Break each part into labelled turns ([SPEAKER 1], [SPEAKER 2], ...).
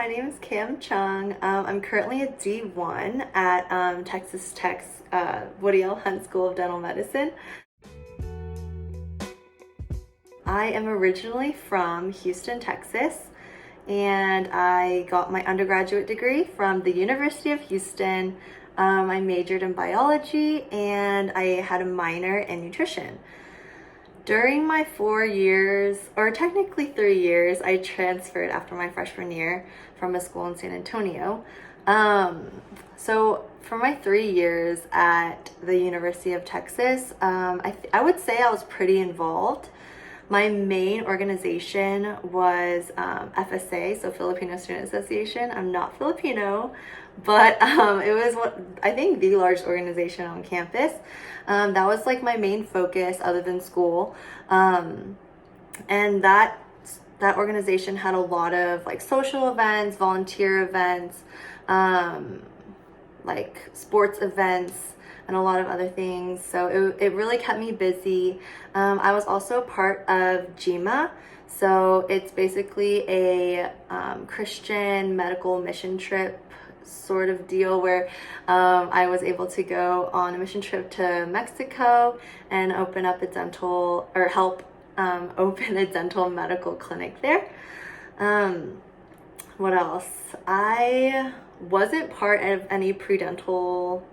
[SPEAKER 1] my name is Cam Chung. I'm currently a D1 at Texas Tech's Woody L. Hunt School of Dental Medicine. I am originally from Houston, Texas, and I got my undergraduate degree from the University of Houston. I majored in biology and I had a minor in nutrition. During my 4 years, or technically 3 years, I transferred after my freshman year from a school in San Antonio. So for my 3 years at the University of Texas, I would say I was pretty involved. My main organization was FSA, so Filipino Student Association. I'm not Filipino, but it was I think the largest organization on campus. That was like my main focus other than school. And that organization had a lot of like social events, volunteer events, like sports events, and a lot of other things. So it really kept me busy. I was also a part of GMA. So it's basically a Christian medical mission trip sort of deal where I was able to go on a mission trip to Mexico and open up help open a dental medical clinic there. What else? I wasn't part of any pre-dental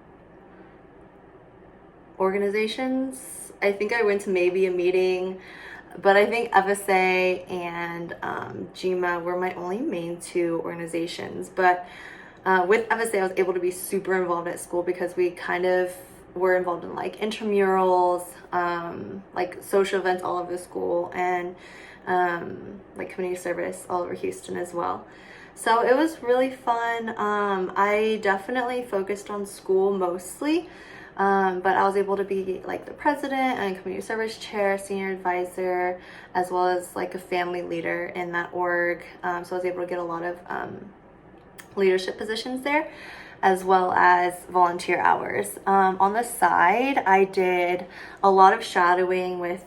[SPEAKER 1] organizations. I think I went to maybe a meeting, but I think FSA and GMA were my only main two organizations. But with FSA, I was able to be super involved at school because we kind of were involved in like intramurals, like social events all over the school, and like community service all over Houston as well. So it was really fun. I definitely focused on school mostly. But I was able to be like the president and community service chair, senior advisor, as well as like a family leader in that org. So I was able to get a lot of leadership positions there, as well as volunteer hours. On the side, I did a lot of shadowing with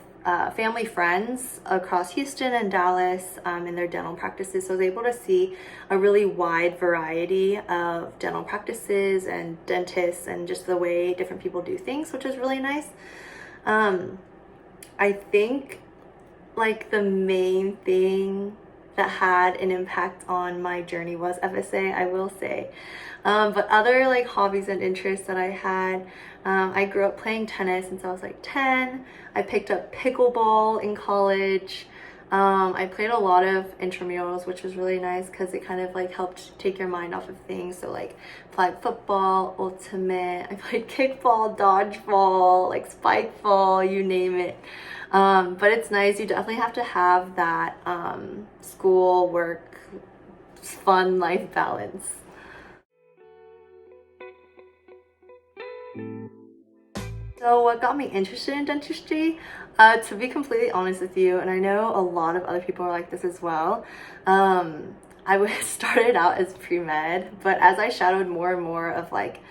[SPEAKER 1] family friends across Houston and Dallas in their dental practices. So I was able to see a really wide variety of dental practices and dentists and just the way different people do things, which is really nice. I think like the main thing that had an impact on my journey was FSA, I will say. But other like hobbies and interests that I had, I grew up playing tennis since I was like 10. I picked up pickleball in college. I played a lot of intramurals, which was really nice because it kind of like helped take your mind off of things. So like flag football, ultimate, I played kickball, dodgeball, like spikeball, you name it. But it's nice. You definitely have to have that school, work, fun life balance. So what got me interested in dentistry? To be completely honest with you, and I know a lot of other people are like this as well, I started out as pre-med, but as I shadowed more and more of like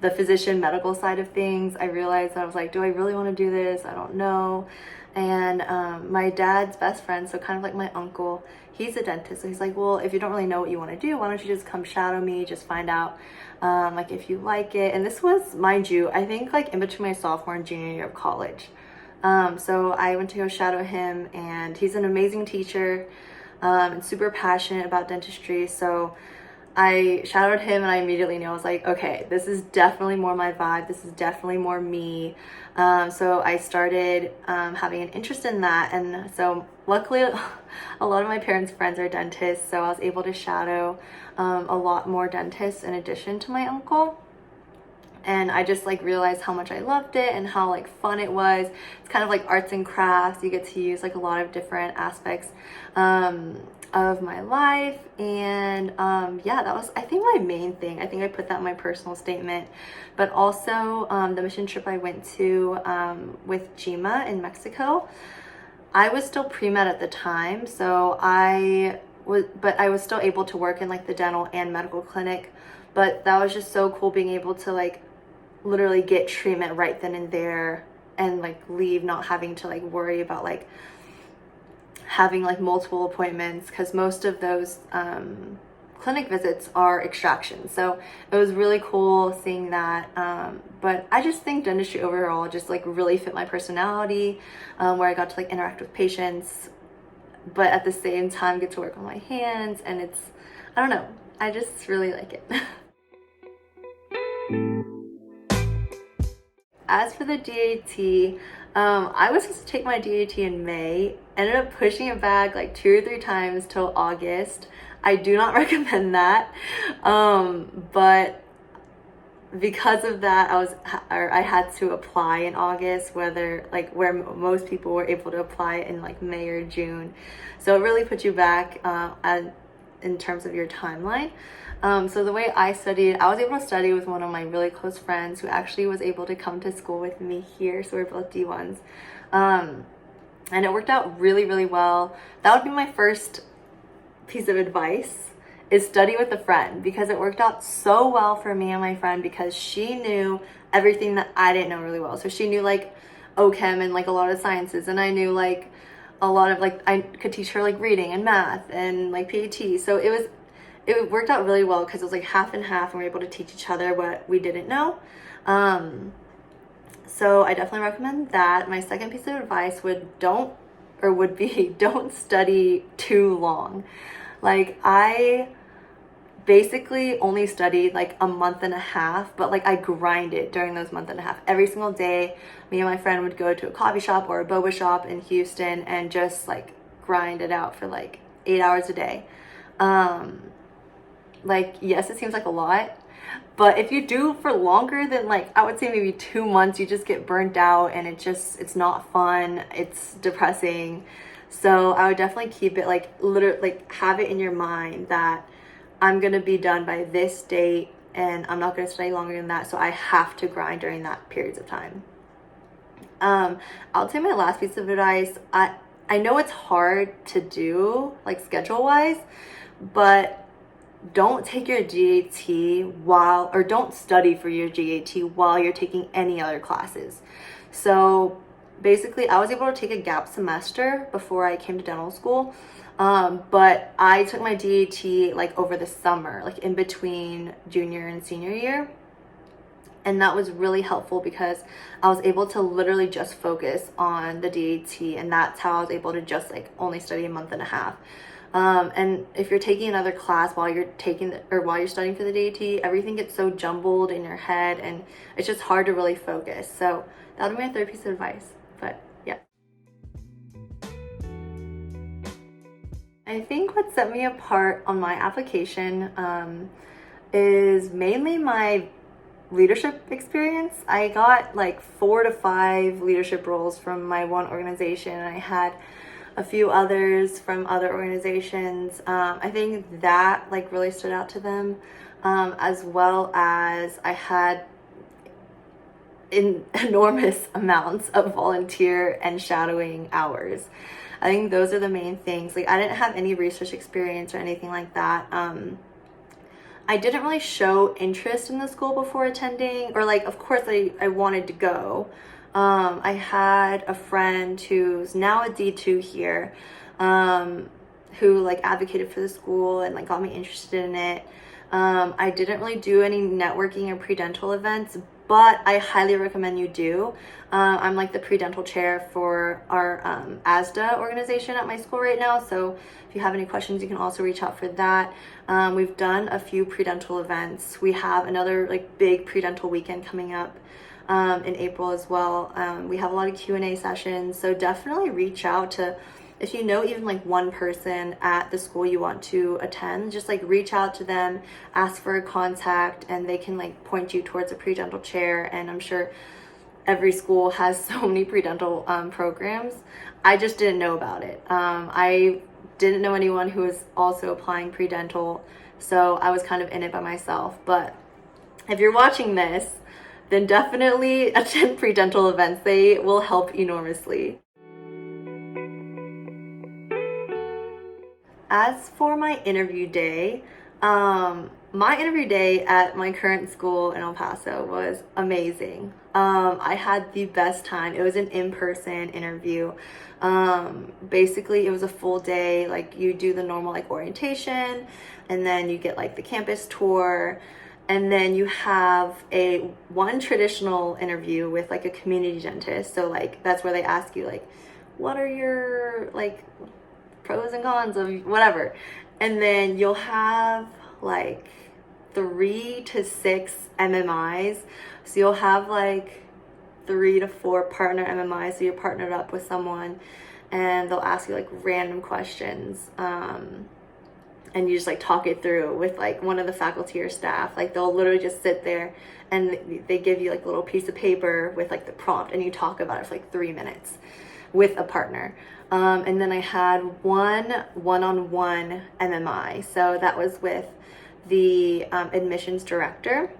[SPEAKER 1] the physician medical side of things, I realized that I was like, do I really want to do this? I don't know. And my dad's best friend, so kind of like my uncle, he's a dentist. So he's like, well, if you don't really know what you want to do, why don't you just come shadow me, just find out like if you like it. And this was, mind you, I think like in between my sophomore and junior year of college. So I went to go shadow him, and he's an amazing teacher and super passionate about dentistry. So I shadowed him and I immediately knew, I was like, okay, this is definitely more my vibe. This is definitely more me. So I started having an interest in that. And so luckily a lot of my parents' friends are dentists. So I was able to shadow a lot more dentists in addition to my uncle. And I just like realized how much I loved it and how like fun it was. It's kind of like arts and crafts. You get to use like a lot of different aspects of my life. And yeah, that was, I think, my main thing. I think I put that in my personal statement. But also the mission trip I went to with GMA in Mexico, I was still pre-med at the time, so I was still able to work in like the dental and medical clinic. But that was just so cool being able to like literally get treatment right then and there and like leave, not having to like worry about like having like multiple appointments, because most of those clinic visits are extractions. So it was really cool seeing that. But I just think dentistry overall just like really fit my personality, where I got to like interact with patients, but at the same time get to work on my hands, and it's, I don't know, I just really like it. As for the DAT, I was supposed to take my DAT in May, ended up pushing it back like 2 or 3 times till August. I do not recommend that, but because of that, I had to apply in August, where most people were able to apply in like May or June. So it really puts you back in terms of your timeline. So the way I studied, I was able to study with one of my really close friends who actually was able to come to school with me here. So we're both D1s. And it worked out really, really well. That would be my first piece of advice, is study with a friend, because it worked out so well for me and my friend, because she knew everything that I didn't know really well. So she knew like OChem and like a lot of sciences, and I knew like a lot of like, I could teach her like reading and math and like PAT. So it worked out really well, because it was like half and half, and we were able to teach each other what we didn't know. So I definitely recommend that. My second piece of advice would don't study too long. Like, I basically only studied like a month and a half, but like I grinded during those month and a half. Every single day, me and my friend would go to a coffee shop or a boba shop in Houston and just like grind it out for like 8 hours a day. Like, yes, it seems like a lot, but if you do for longer than like, I would say maybe 2 months, you just get burnt out, and it's not fun. It's depressing. So I would definitely keep it like literally, like have it in your mind that I'm going to be done by this date, and I'm not going to study longer than that. So I have to grind during that periods of time. I'll say my last piece of advice. I know it's hard to do like schedule wise, but don't take your GAT don't study for your GAT while you're taking any other classes. So basically, I was able to take a gap semester before I came to dental school, but I took my DAT like over the summer, like in between junior and senior year. And that was really helpful, because I was able to literally just focus on the DAT, and that's how I was able to just like only study a month and a half. And if you're taking another class while you're studying for the DAT, everything gets so jumbled in your head, and it's just hard to really focus. So that would be my third piece of advice. But yeah. I think what set me apart on my application is mainly my leadership experience. I got like 4 to 5 leadership roles from my one organization, and I had a few others from other organizations. I think that like really stood out to them, as well as I had enormous amounts of volunteer and shadowing hours. I think those are the main things. Like, I didn't have any research experience or anything like that. I didn't really show interest in the school before attending, or like, of course I wanted to go. I had a friend who's now a D2 here, who like advocated for the school and like got me interested in it. I didn't really do any networking or pre-dental events, but I highly recommend you do. I'm like the pre-dental chair for our ASDA organization at my school right now, so if you have any questions, you can also reach out for that. We've done a few pre-dental events. We have another like big pre-dental weekend coming up in April as well. We have a lot of Q&A sessions, so definitely reach out to, if you know even like one person at the school you want to attend, just like reach out to them, ask for a contact, and they can like point you towards a pre-dental chair. And I'm sure every school has so many pre-dental programs. I just didn't know about it. I didn't know anyone who was also applying pre-dental, so I was kind of in it by myself. But if you're watching this, then definitely attend pre-dental events. They will help enormously. As for my interview day, My interview day at my current school in El Paso was amazing. I had the best time. It was an in-person interview. Basically, it was a full day. Like, you do the normal like orientation, and then you get like the campus tour, and then you have one traditional interview with like a community dentist. So like that's where they ask you like, what are your like pros and cons of whatever, and then you'll have like 3 to 6 MMIs. So you'll have like 3 to 4 partner MMIs. So you're partnered up with someone, and they'll ask you like random questions. And you just like talk it through with like one of the faculty or staff. Like, they'll literally just sit there and they give you like a little piece of paper with like the prompt, and you talk about it for like 3 minutes with a partner. And then I had one-on-one MMI. So that was with the admissions director,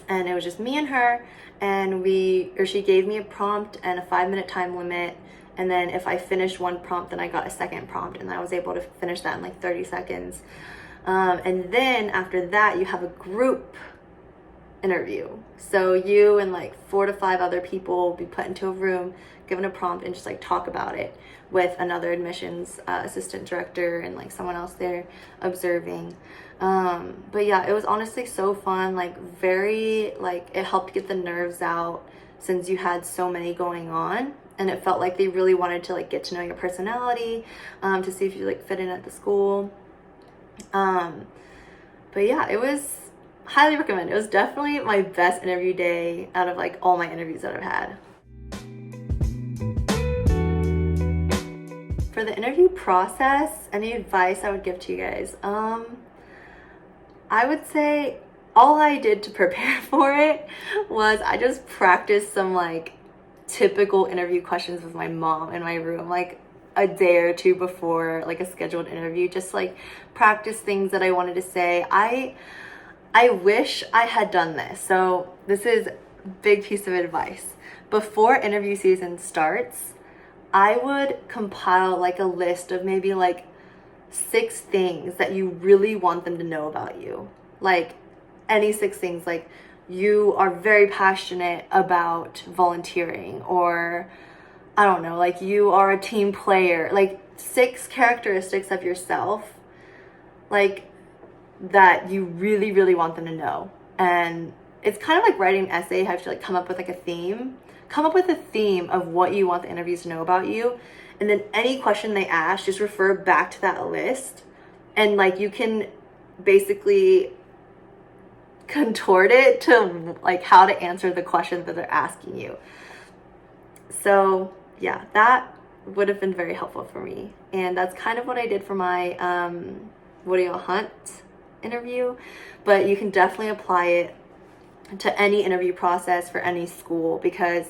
[SPEAKER 1] and it was just me and her, and she gave me a prompt and a 5-minute time limit. And then if I finished one prompt, then I got a second prompt, and I was able to finish that in like 30 seconds. And then after that, you have a group interview. So you and like 4 to 5 other people will be put into a room, given a prompt, and just like talk about it with another admissions assistant director and like someone else there observing. But yeah, it was honestly so fun. Like, very, like, it helped get the nerves out since you had so many going on. And it felt like they really wanted to like get to know your personality, to see if you like fit in at the school. But yeah, it was highly recommended. It was definitely my best interview day out of like all my interviews that I've had. For the interview process, any advice I would give to you guys? I would say all I did to prepare for it was I just practiced some like typical interview questions with my mom in my room, like a day or two before like a scheduled interview, just like practice things that I wanted to say. I wish I had done this. So this is a big piece of advice. Before interview season starts, I would compile like a list of maybe like 6 things that you really want them to know about you. Like, any 6 things, like you are very passionate about volunteering, or I don't know, like you are a team player. Like 6 characteristics of yourself, like, that you really, really want them to know. And it's kind of like writing an essay. You have to like come up with like a theme. Come up with a theme of what you want the interviews to know about you. And then any question they ask, just refer back to that list. And like, you can basically contort it to like how to answer the question that they're asking you. So yeah, that would have been very helpful for me. And that's kind of what I did for my Woody Hunt interview. But you can definitely apply it to any interview process for any school, because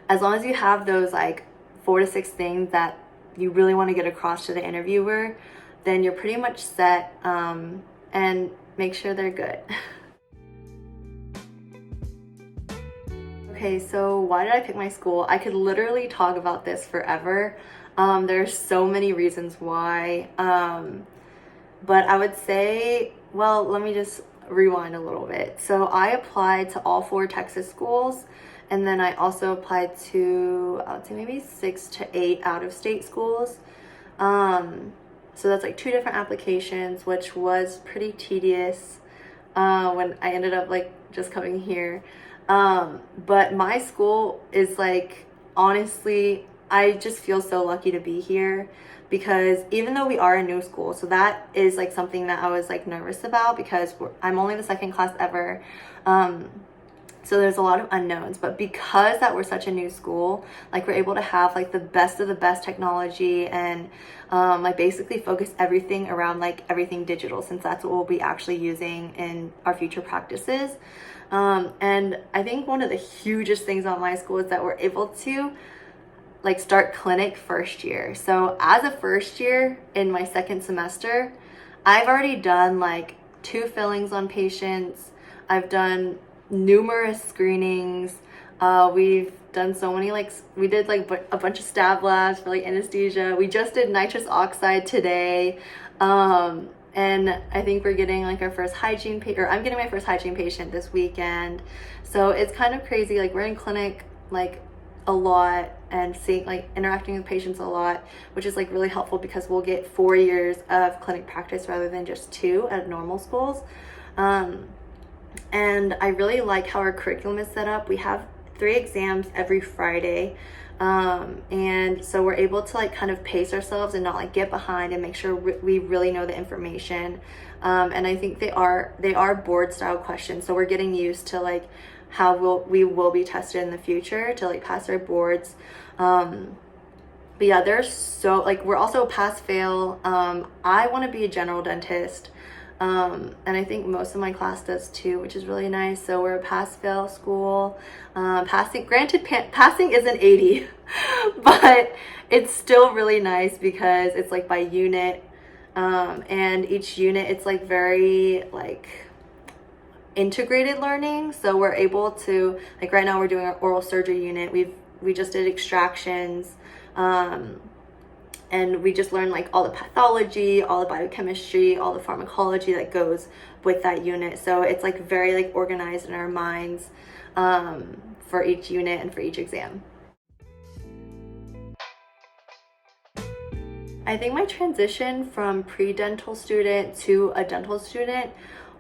[SPEAKER 1] as long as you have those like 4 to 6 things that you really want to get across to the interviewer, then you're pretty much set. And make sure they're good. Okay, so why did I pick my school? I could literally talk about this forever. There's so many reasons why. But I would say, well, let me just rewind a little bit. So I applied to all 4 Texas schools, and then I also applied to, I would say maybe 6 to 8 out-of-state schools. So that's like 2 different applications, which was pretty tedious when I ended up like just coming here. But my school is like, honestly, I just feel so lucky to be here, because even though we are a new school, so that is like something that I was like nervous about, because I'm only the 2nd class ever. So there's a lot of unknowns, but because that we're such a new school, like we're able to have like the best of the best technology, and like basically focus everything around like everything digital, since that's what we'll be actually using in our future practices. And I think one of the hugest things about my school is that we're able to like start clinic first year. So as a first year in my 2nd semester, I've already done like 2 fillings on patients. I've done numerous screenings. We've done so many, like we did like a bunch of stab labs for like anesthesia. We just did nitrous oxide today. And I think we're getting like our first hygiene or I'm getting my first hygiene patient this weekend. So it's kind of crazy. Like we're in clinic like a lot and seeing like interacting with patients a lot, which is like really helpful because we'll get 4 years of clinic practice rather than just 2 at normal schools. And I really like how our curriculum is set up. We have 3 exams every Friday. And so we're able to like kind of pace ourselves and not like get behind and make sure we really know the information. And I think they are board style questions. So we're getting used to like how we will be tested in the future to like pass our boards. But yeah, they're so like, we're also pass fail. I want to be a general dentist. And I think most of my class does too, which is really nice. So we're a pass-fail school. Passing is an 80, but it's still really nice because it's like by unit. And each unit, it's like very like integrated learning. So we're able to, like right now we're doing our oral surgery unit. We just did extractions. And we just learned like all the pathology, all the biochemistry, all the pharmacology that goes with that unit. So it's like very like organized in our minds for each unit and for each exam. I think my transition from pre-dental student to a dental student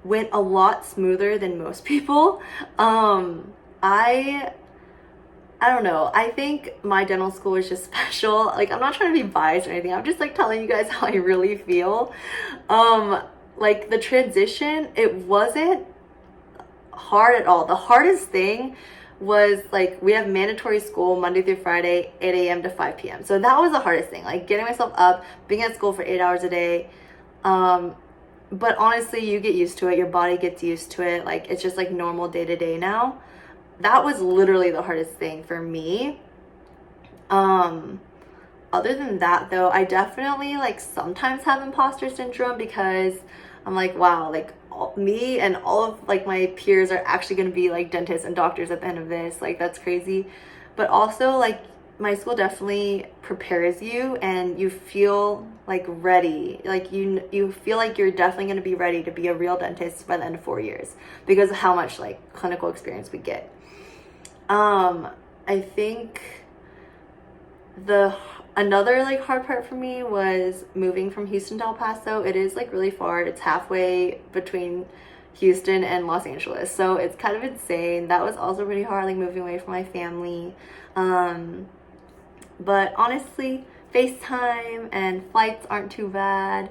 [SPEAKER 1] went a lot smoother than most people. I don't know. I think my dental school is just special. Like, I'm not trying to be biased or anything. I'm just like telling you guys how I really feel. Like the transition, it wasn't hard at all. The hardest thing was like we have mandatory school Monday through Friday, 8 a.m. to 5 p.m. So that was the hardest thing, like getting myself up, being at school for 8 hours a day. But honestly, you get used to it. Your body gets used to it. Like it's just like normal day to day now. That was literally the hardest thing for me. Other than that though, I definitely like sometimes have imposter syndrome because I'm like, wow, like me and all of like my peers are actually going to be like dentists and doctors at the end of this. Like that's crazy. But also like my school definitely prepares you and you feel like ready. Like you feel like you're definitely going to be ready to be a real dentist by the end of 4 years because of how much like clinical experience we get. I think another like hard part for me was moving from Houston to El Paso. It is like really far. It's halfway between Houston and Los Angeles. So it's kind of insane. That was also really hard, like moving away from my family. But honestly, FaceTime and flights aren't too bad.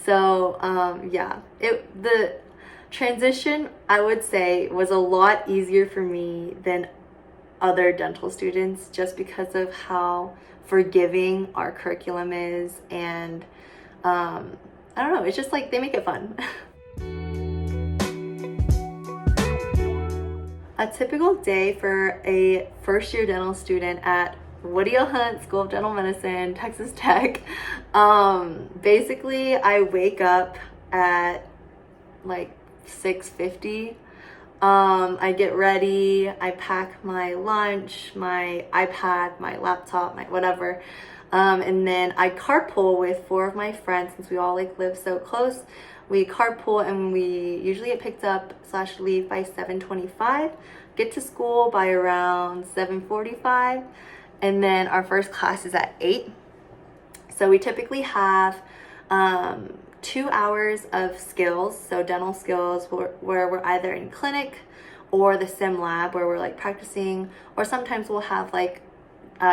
[SPEAKER 1] So, yeah, the transition, I would say, was a lot easier for me than other dental students just because of how forgiving our curriculum is. And I don't know, it's just like they make it fun. A typical day for a first-year dental student at Woody O. Hunt School of Dental Medicine, Texas Tech. Basically, I wake up at like 6:50. I get ready, I pack my lunch, my iPad, my laptop, my whatever. And then I carpool with 4 of my friends since we all like live so close. We carpool and we usually get picked up / leave by 7:25, get to school by around 7:45, and then our first class is at 8. So we typically have 2 hours of skills, so dental skills where we're either in clinic or the sim lab where we're like practicing, or sometimes we'll have like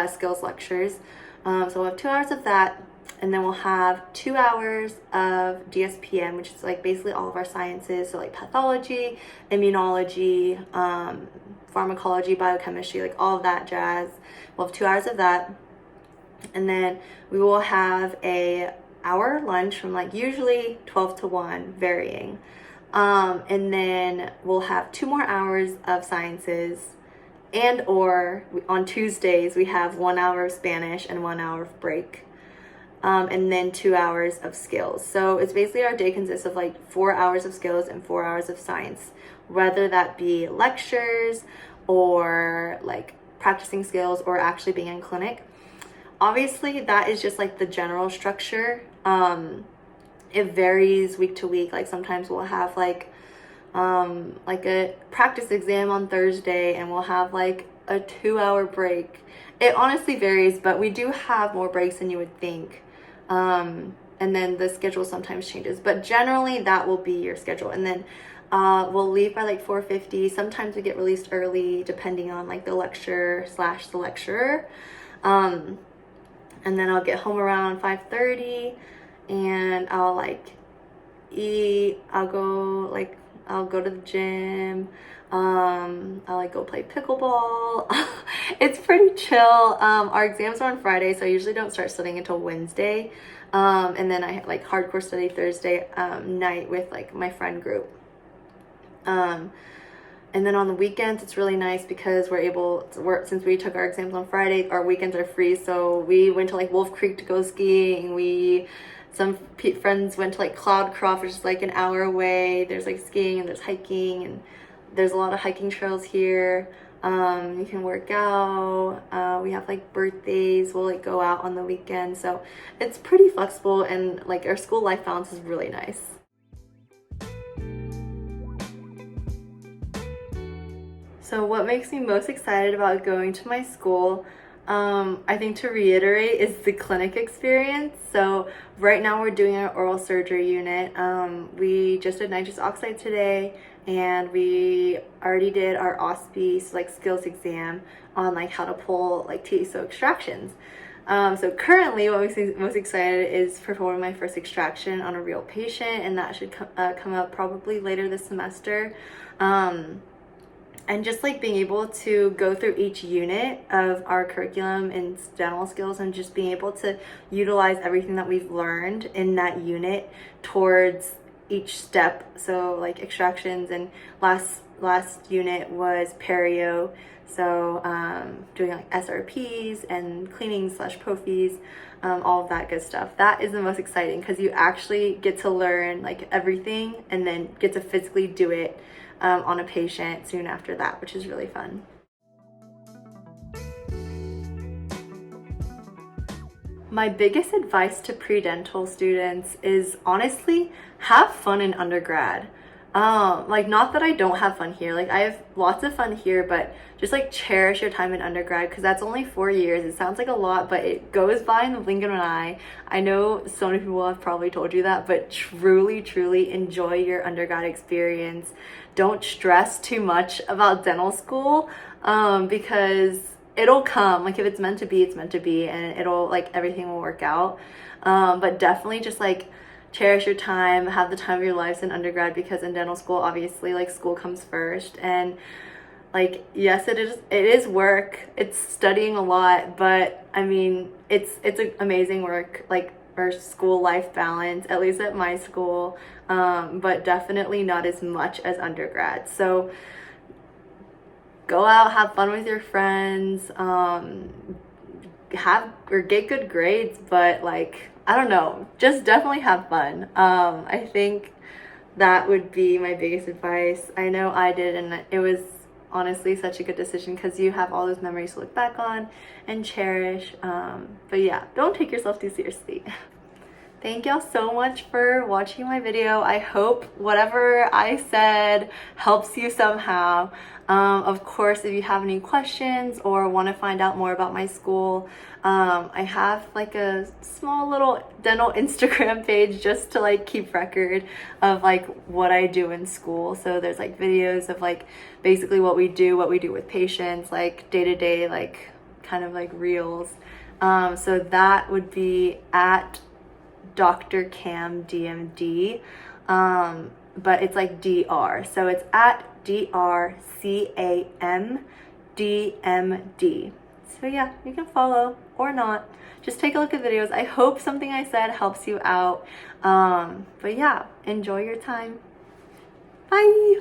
[SPEAKER 1] skills lectures. So we'll have 2 hours of that, and then we'll have 2 hours of DSPM, which is like basically all of our sciences, so like pathology, immunology, pharmacology, biochemistry, like all of that jazz. We'll have 2 hours of that, and then we will have a hour lunch from like usually 12 to 1, varying. And then we'll have 2 more hours of sciences, and or on Tuesdays we have 1 hour of Spanish and 1 hour of break. And then 2 hours of skills. So it's basically our day consists of like 4 hours of skills and 4 hours of science, whether that be lectures or like practicing skills or actually being in clinic. Obviously that is just like the general structure. it varies week to week. Like sometimes we'll have like a practice exam on Thursday and we'll have like a 2-hour break. It honestly varies, but we do have more breaks than you would think. And then the schedule sometimes changes, but generally that will be your schedule. And then we'll leave by like 4:50. Sometimes we get released early depending on like the lecture / the lecturer. And then I'll get home around 5:30 and I'll like eat. I'll go to the gym. I'll like go play pickleball. It's pretty chill. Our exams are on Friday, so I usually don't start studying until Wednesday. And then I like hardcore study Thursday night with like my friend group. And then on the weekends, it's really nice because we're able to work, since we took our exams on Friday, our weekends are free. So we went to like Wolf Creek to go skiing. Some friends went to like Cloudcroft, which is like an hour away. There's like skiing and there's hiking, and there's a lot of hiking trails here. You can work out. We have like birthdays. We'll like go out on the weekend. So it's pretty flexible, and like our school life balance is really nice. So what makes me most excited about going to my school, I think, to reiterate, is the clinic experience. So right now we're doing our oral surgery unit. We just did nitrous oxide today, and we already did our OSPE, so like skills exam on like how to pull like TSO extractions. So currently what makes me most excited is performing my first extraction on a real patient, and that should come up probably later this semester. And just like being able to go through each unit of our curriculum in dental skills and just being able to utilize everything that we've learned in that unit towards each step. So like extractions, and last unit was perio. So doing like SRPs and cleaning / prophies, all of that good stuff. That is the most exciting because you actually get to learn like everything and then get to physically do it on a patient soon after that, which is really fun. My biggest advice to pre-dental students is honestly have fun in undergrad. Like, not that I don't have fun here, like I have lots of fun here, but just like cherish your time in undergrad because that's only 4 years. It sounds like a lot, but it goes by in the blink of an eye. I know so many people have probably told you that, but truly enjoy your undergrad experience. Don't stress too much about dental school because it'll come. Like if it's meant to be, it's meant to be, and it'll like everything will work out. But definitely just like cherish your time, have the time of your lives in undergrad, because in dental school, obviously, like school comes first. And like, yes, it is work. It's studying a lot, but I mean, it's an amazing work, like our school life balance, at least at my school, but definitely not as much as undergrad. So go out, have fun with your friends, get good grades, but like, I don't know, just definitely have fun. I think that would be my biggest advice. I know I did, and it was honestly such a good decision because you have all those memories to look back on and cherish. But yeah, don't take yourself too seriously. Thank y'all so much for watching my video. I hope whatever I said helps you somehow. Of course, if you have any questions or want to find out more about my school, I have like a small little dental Instagram page just to like keep record of like what I do in school. So there's like videos of like basically what we do with patients, like day-to-day, like kind of like reels. So that would be at Dr. Cam DMD, but it's like DR, so it's at DRCAMDMD. So yeah, you can follow or not, just take a look at videos. I hope something I said helps you out, but yeah, enjoy your time. Bye.